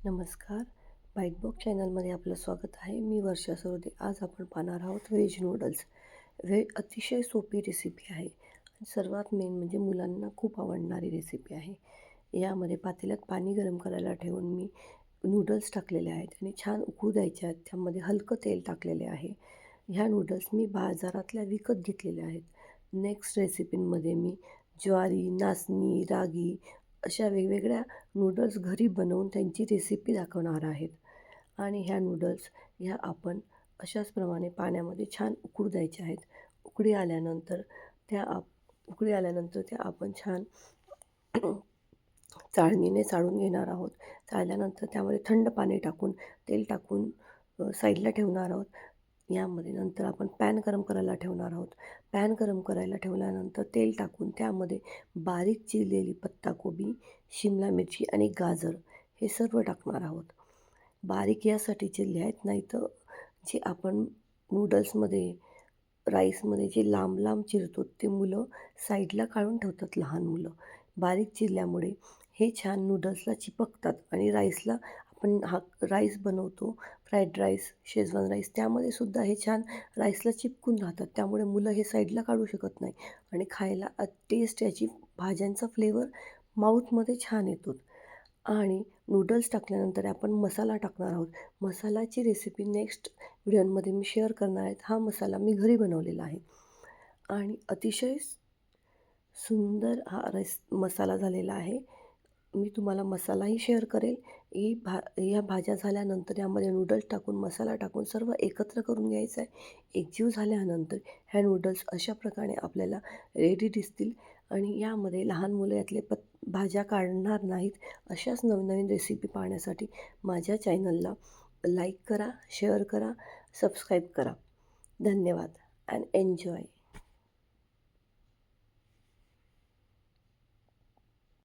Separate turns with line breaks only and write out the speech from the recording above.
नमस्कार. बाईटबॉक्स चॅनलमध्ये आपलं स्वागत आहे. मी वर्षा सरोदे. आज आपण पाहणार आहोत व्हेज नूडल्स. अतिशय सोपी रेसिपी आहे आणि सर्वात मेन म्हणजे मुलांना खूप आवडणारी रेसिपी आहे. यामध्ये पातेल्यात पाणी गरम करायला ठेवून मी नूडल्स टाकलेले आहेत आणि छान उकळू द्यायचे आहेत. त्यामध्ये हलकं तेल टाकलेले आहे. ह्या नूडल्स मी बाजारातल्या विकत घेतलेल्या आहेत. नेक्स्ट रेसिपींमध्ये मी ज्वारी, नाचणी, रागी अशा वेगवेगळ्या नूडल्स घरी बनवून त्यांची रेसिपी दाखवणार आहेत. आणि ह्या नूडल्स ह्या आपण अशाचप्रमाणे पाण्यामध्ये छान उकळू द्यायच्या आहेत. उकळी आल्यानंतर त्या आपण छान चाळणीने चाळून घेणार आहोत. चाळल्यानंतर त्यामध्ये थंड पाणी टाकून, तेल टाकून साईडला ठेवणार आहोत. यामध्ये नंतर आपण पॅन गरम करायला ठेवणार आहोत. पॅन गरम करायला ठेवल्यानंतर तेल टाकून त्यामध्ये बारीक चिरलेली पत्ताकोबी, शिमला मिरची आणि गाजर हे सर्व टाकणार आहोत. बारीक यासाठी चिरले आहेत, नाहीतर जे आपण नूडल्समध्ये, राईसमध्ये जे लांब लांब चिरतो ते मुलं साईडला काढून ठेवतात लहान मुलं. बारीक चिरल्यामुळे हे छान नूडल्सला चिपकतात आणि राईसला आपण राईस बनवतो, फ्राईड राईस, शेजवान राईस त्यामध्ये सुद्धा हे छान राईसला चिपकून राहतात. त्यामुळे मुलं हे साईडला काढू शकत नाही आणि खायला टेस्ट याची भाज्यांचा फ्लेवर माऊथमध्ये छान येतो. आणि नूडल्स टाकल्यानंतर आपण मसाला टाकणार आहोत. मसाल्याची रेसिपी नेक्स्ट व्हिडिओमध्ये मी शेअर करणार आहे. हा मसाला मी घरी बनवलेला आहे आणि अतिशय सुंदर हा मसाला झालेला आहे. मी तुम्हाला मसालाही शेअर करेल. ह्या भाज्या झाल्यानंतर यामध्ये नूडल्स टाकून, मसाला टाकून सर्व एकत्र करून घ्यायचं आहे. एकजीव झाल्यानंतर ह्या नूडल्स अशा प्रकारे आपल्याला रेडी दिसतील आणि यामध्ये लहान मुलं यातले भाज्या काढणार नाहीत. अशाच नवनवीन रेसिपी पाहण्यासाठी माझ्या चॅनलला लाईक करा, शेअर करा, सबस्क्राईब करा. धन्यवाद अँड एन्जॉय.